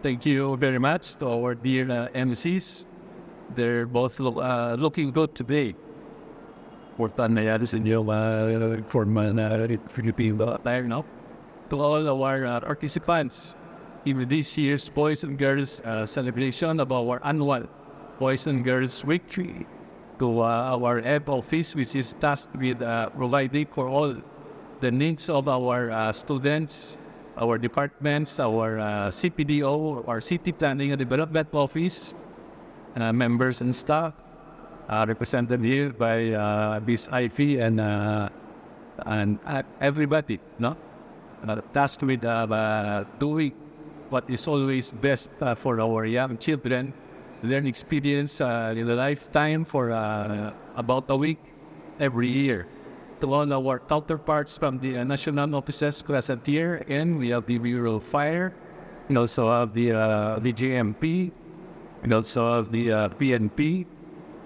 Thank you very much to our dear MCs. They're both looking good today. Important na yan sa inyo formal na Filipino attire, no? To all our participants in this year's Boys and Girls celebration of our annual Boys and Girls Week, to our head office, which is tasked with providing for all the needs of our students, our departments, our CPDO, our City Planning and Development Office, members and staff, represented here by Ms. Ivy and everybody, no? Tasked with doing what is always best for our young children, learn experience in a lifetime for about a week every year. To all our counterparts from the national offices present here, again, we have the Bureau of Fire, and also have the GMP, and also have the PNP,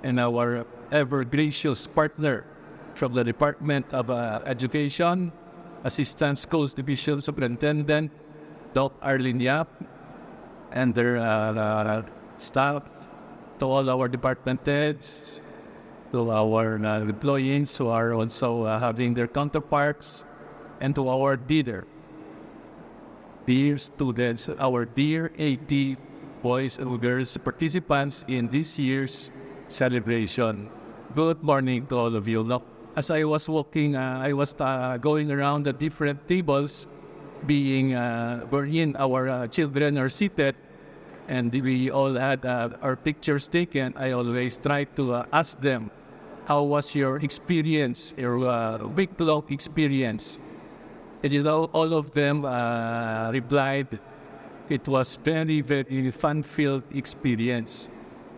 and our ever-gracious partner from the Department of Education, Assistant Schools Division Superintendent, Doc Arlene Yap, and their staff, to all our department heads, to our employees who are also having their counterparts, and to our dear students, our dear 80 boys and girls participants in this year's celebration. Good morning to all of you. Look, as I was walking, I was going around the different tables wherein our children are seated, and we all had our pictures taken. I always try to ask them, how was your experience, your week-long experience? And you know, all of them replied, it was very, very fun-filled experience.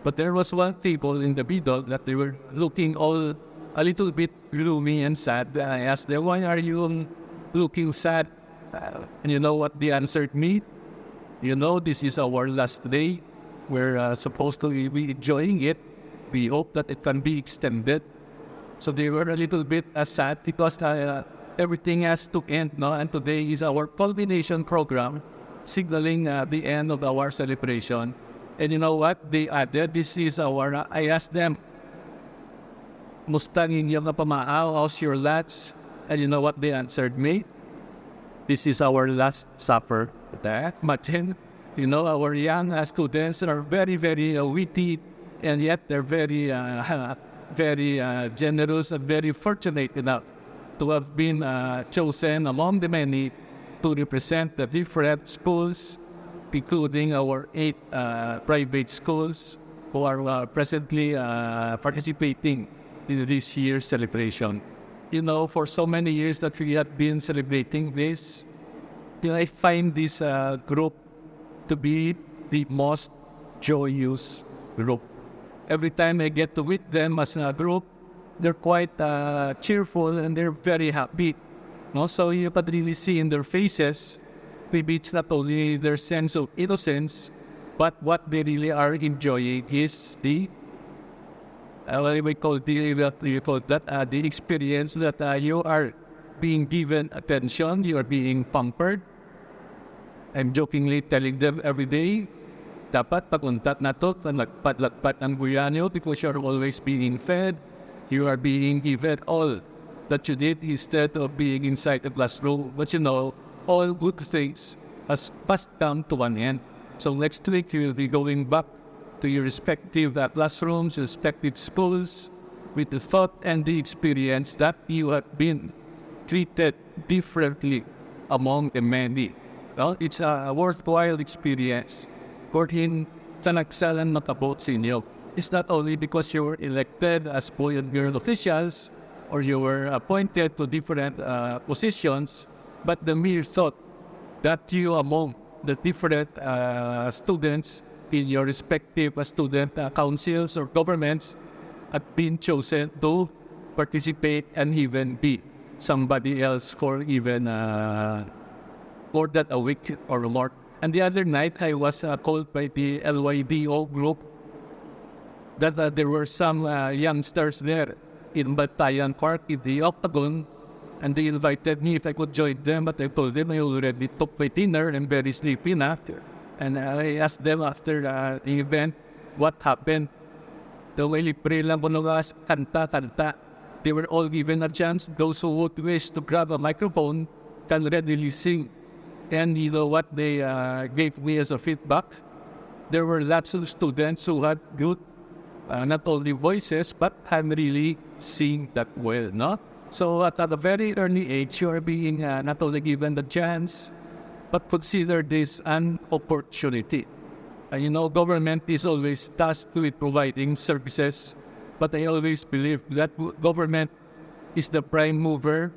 But there was one table in the middle that they were looking all a little bit gloomy and sad. I asked them, why are you looking sad? And you know what they answered me? You know, this is our last day. We're supposed to be enjoying it. We hope that it can be extended. So they were a little bit sad because everything has to end, no? And today is our culmination program, signaling the end of our celebration. And you know what? They added, this is our, I asked them, musta ninyong pamaaw, how's your lunch? And you know what they answered me? This is our last supper. That Martin, you know, our young students are very, very witty, and yet they're very, very generous and very fortunate enough to have been chosen among the many to represent the different schools, including our 8 private schools who are presently participating in this year's celebration. You know, for so many years that we have been celebrating this, you know, I find this group to be the most joyous group. Every time I get to meet them as a group, they're quite cheerful and they're very happy. No? So you can really see in their faces, maybe it's not only their sense of innocence, but what they really are enjoying is the the experience that you are being given attention, you are being pampered. I'm jokingly telling them every day, dapat pag-untat na to, nagpadlagpat ang buyanyo because you're always being fed, you are being given all that you need instead of being inside the classroom. But you know, all good things must come to an end. So next week, you will be going back to your respective classrooms, respective schools, with the thought and the experience that you have been treated differently among the many. Well, it's a worthwhile experience. Wherein tanagsalan makabot sa inyo. It's not only because you were elected as boy and girl officials or you were appointed to different positions, but the mere thought that you among the different students in your respective student councils or governments have been chosen to participate and even be somebody else for even more than a week or more. And the other night, I was called by the LYDO group that there were some youngsters there in Batayan Park in the Octagon, and they invited me if I could join them, but I told them I already took my dinner and very sleepy na. And I asked them after the event, what happened? The way libre lang kunugas, kanta. They were all given a chance. Those who would wish to grab a microphone can readily sing. And you know what they gave me as a feedback? There were lots of students who had good, not only voices, but can really sing that well, no? So at a very early age, you are being not only given the chance, but consider this an opportunity. Government is always tasked with providing services, but I always believe that government is the prime mover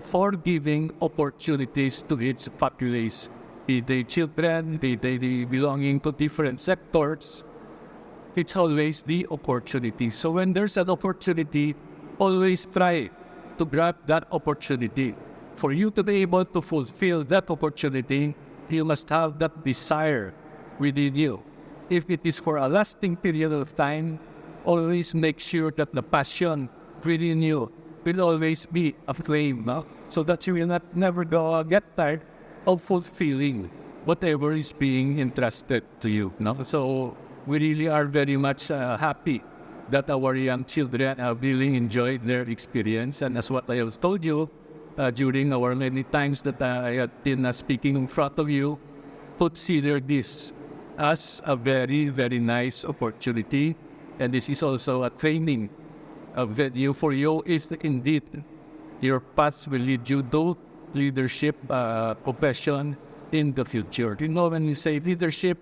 for giving opportunities to its populace. Be they children, be they belonging to different sectors, it's always the opportunity. So when there's an opportunity, always try to grab that opportunity. For you to be able to fulfill that opportunity, you must have that desire within you. If it is for a lasting period of time, always make sure that the passion within you will always be aflame, no? So that you will never get tired of fulfilling whatever is being entrusted to you, no? So we really are very much happy that our young children have really enjoyed their experience. And as what I have told you during our many times that I had been speaking in front of you, consider this as a very, very nice opportunity. And this is also a training venue for you. Is indeed your path will lead you to leadership profession in the future. When you say leadership,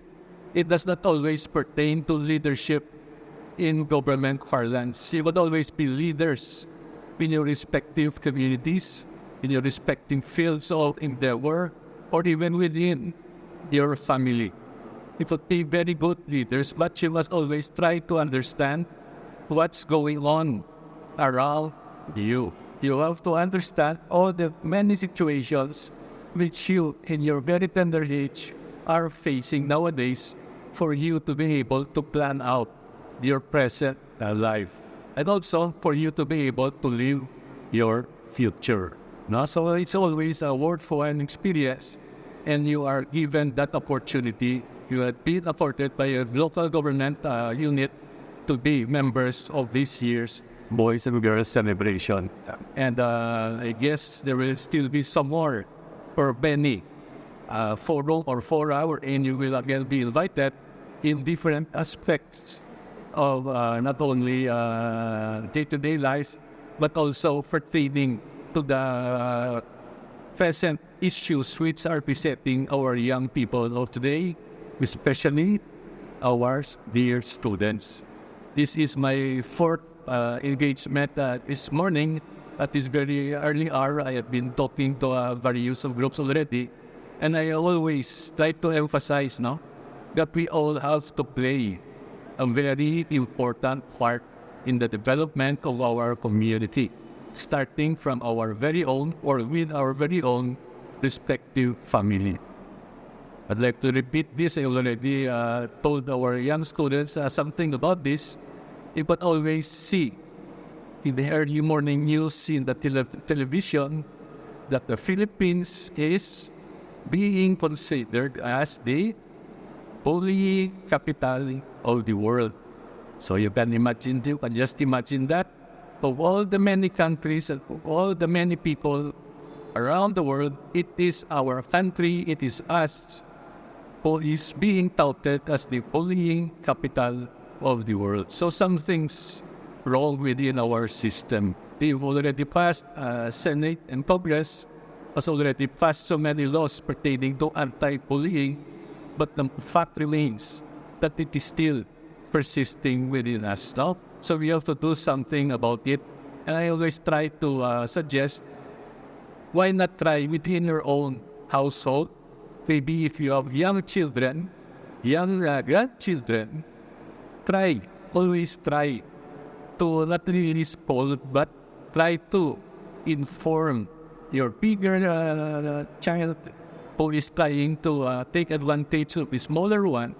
it does not always pertain to leadership in government parlance. You would always be leaders in your respective communities, in your respective fields of endeavor, or even within your family. You could be very good leaders, but you must always try to understand what's going on around you. You have to understand all the many situations which you, in your very tender age, are facing nowadays for you to be able to plan out your present life. And also for you to be able to live your future. No? So it's always a worthwhile experience, and you are given that opportunity. You have been afforded by a local government unit to be members of this year's Boys and Girls Celebration. And I guess there will still be some more for many 4 hour, and you will again be invited in different aspects of not only day-to-day life, but also pertaining to the present issues which are besetting our young people of today, especially our dear students. This is my fourth engagement this morning. At this very early hour, I have been talking to various of groups already, and I always try to emphasize that we all have to play a very important part in the development of our community, starting from our very own or with our very own respective family. I'd like to repeat this. I already told our young students something about this. You could always see in the early morning news in the television that the Philippines is being considered as the bullying capital of the world. So you can just imagine that of all the many countries and of all the many people around the world, it is our country, it is us who is being touted as the bullying capital of the world. So something's wrong within our system. We've already passed Senate and Congress has already passed so many laws pertaining to anti-bullying, but the fact remains that it is still persisting within us now. So we have to do something about it. And I always try to suggest, why not try within your own household? Maybe if you have young children, young grandchildren, always try to not really scold, but try to inform your bigger child who is trying to take advantage of the smaller one.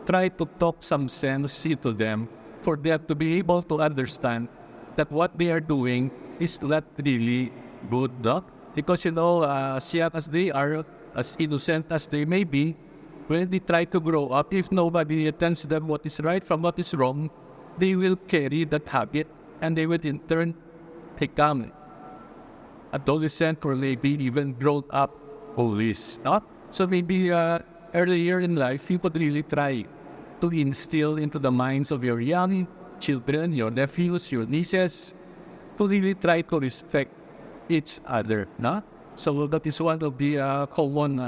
Try to talk some sense into them for them to be able to understand that what they are doing is not really good, no? Because as young as they are, as innocent as they may be, when they try to grow up, if nobody tells them what is right from what is wrong, they will carry that habit and they will in turn become adolescent or maybe even grown up bullies. No? So maybe earlier in life, you could really try to instill into the minds of your young children, your nephews, your nieces, to really try to respect each other. No? So that is one of the common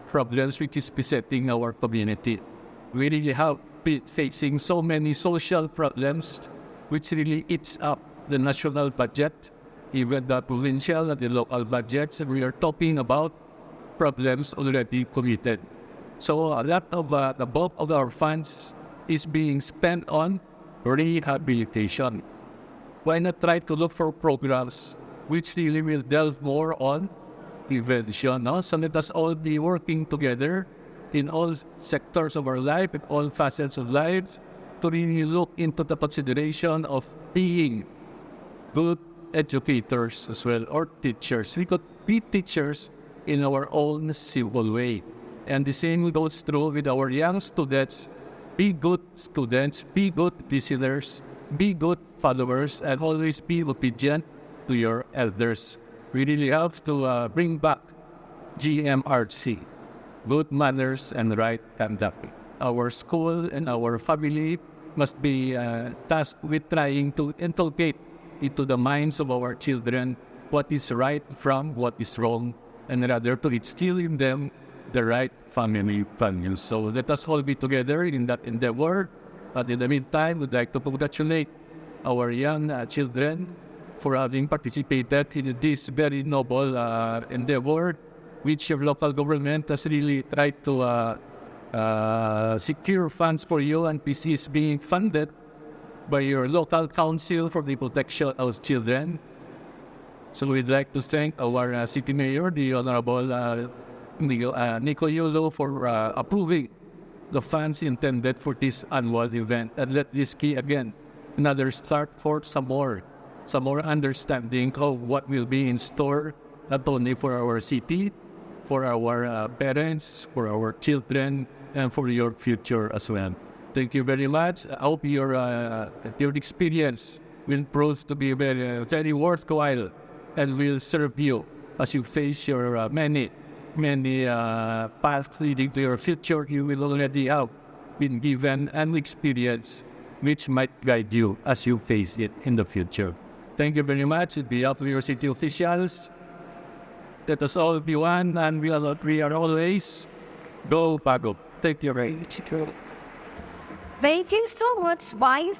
problems which is besetting our community. We really have been facing so many social problems which really eats up the national budget, even the provincial and the local budgets, and we are talking about problems already committed. So a lot of the bulk of our funds is being spent on rehabilitation. Why not try to look for programs which really will delve more on prevention? No? So let us all be working together in all sectors of our life, in all facets of life, to really look into the consideration of being good educators as well, or teachers. We could be teachers in our own civil way. And the same goes true with our young students. Be good students, be good listeners, be good followers, and always be obedient to your elders. We really have to bring back GMRC, good manners and right conduct. Our school and our family must be tasked with trying to inculcate into the minds of our children what is right from what is wrong, and rather to instill in them the right family values. So let us all be together in that endeavor. But in the meantime, we'd like to congratulate our young children for having participated in this very noble endeavor, which your local government has really tried to secure funds for you, and this is being funded by your local council for the protection of children. So we'd like to thank our city mayor, the Honorable Nico Yulo, for approving the funds intended for this annual event. And let this be again another start for some more understanding of what will be in store, not only for our city, for our parents, for our children, and for your future as well. Thank you very much. I hope your experience will prove to be very worthwhile and will serve you as you face your many paths leading to your future. You will already have been given an experience which might guide you as you face it in the future. Thank you very much. On behalf of your city officials, let us all be one, and we are always go Bago. Thank you very much. Thank you so much, Vice